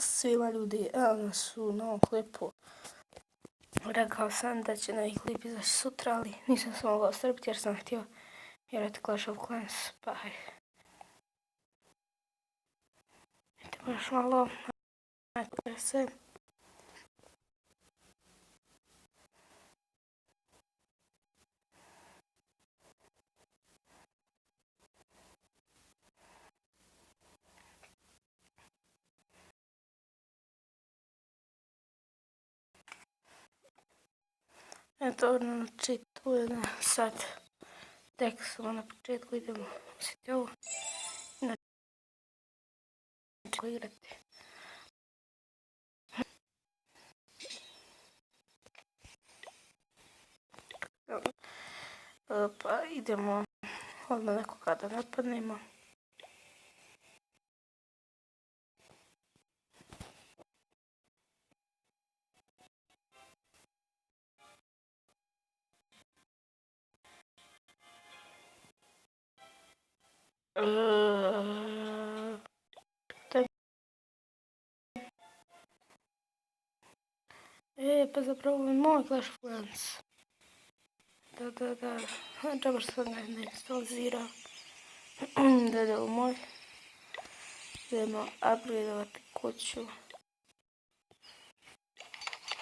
svima ljudi, evo nas u novom klipu. Rekao sam da će novi klip izaći sutra, ali nisam se mogao strpiti jer sam htio igrati Clash of Clans, pa hajde. Idemo još malo, najprej se. Eto, znači tu je sad tek samo na početku, idemo usjeti ovo. Inače igrati. Pa idemo odmah nekoga da napadnemo. Pa zapravo je moj Clash of Clans. Da. Džabar sam ga ne instalizirao. Da, u moj. Idemo upgradeovati kuću.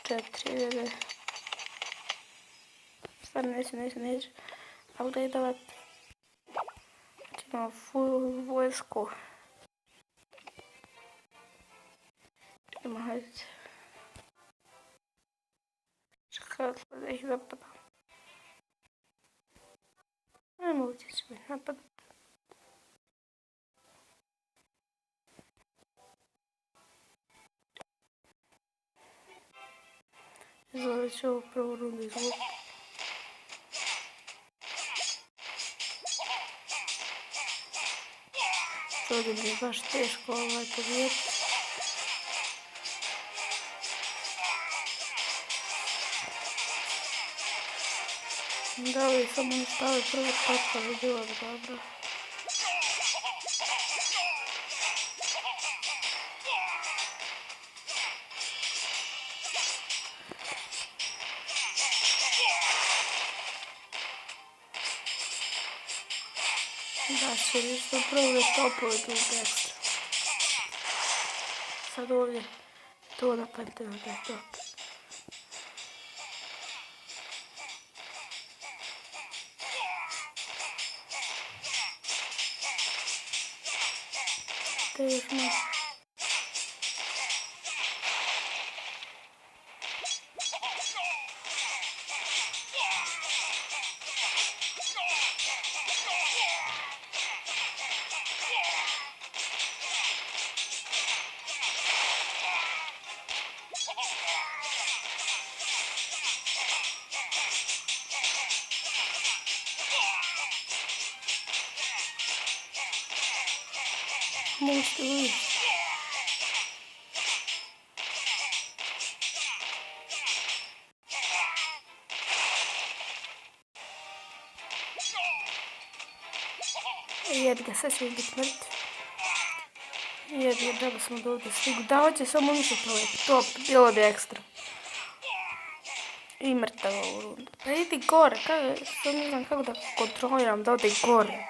4000. Stvarno neću upgradeovati. Znači imamo full vojsku. Idemo, hajde. Čekaj da ih napadam. Nemoguće će mi napadat. Izgledat ću ovu prvu rundu izgubiti. Ovdje mi je baš teško pobijediti. Da li samo ne stavio prvo točka bi bilo dobro. Da, će što prvo je topove tu ekstra. Sad ovdje to napadite da je top. Te još malo. Možete vidjeti. Jebi ga, sad ćemo biti mrtvi. Jebi ga, da smo do ovdje stigli. Da, hoće samo uništiti ovaj top, bilo bi ekstra. I mrtav ovu rundu. Pa idi gore, sad ne znam kako da kontroliram da ode gore.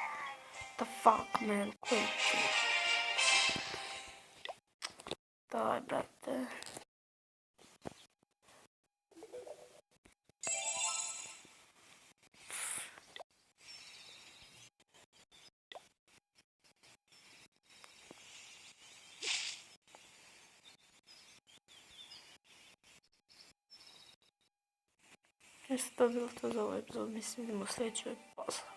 The fuck, man, koji ti? Daj, brate. Jeste to bilo to za ovaj epizod, mislim, idemo u sljedećoj poslu.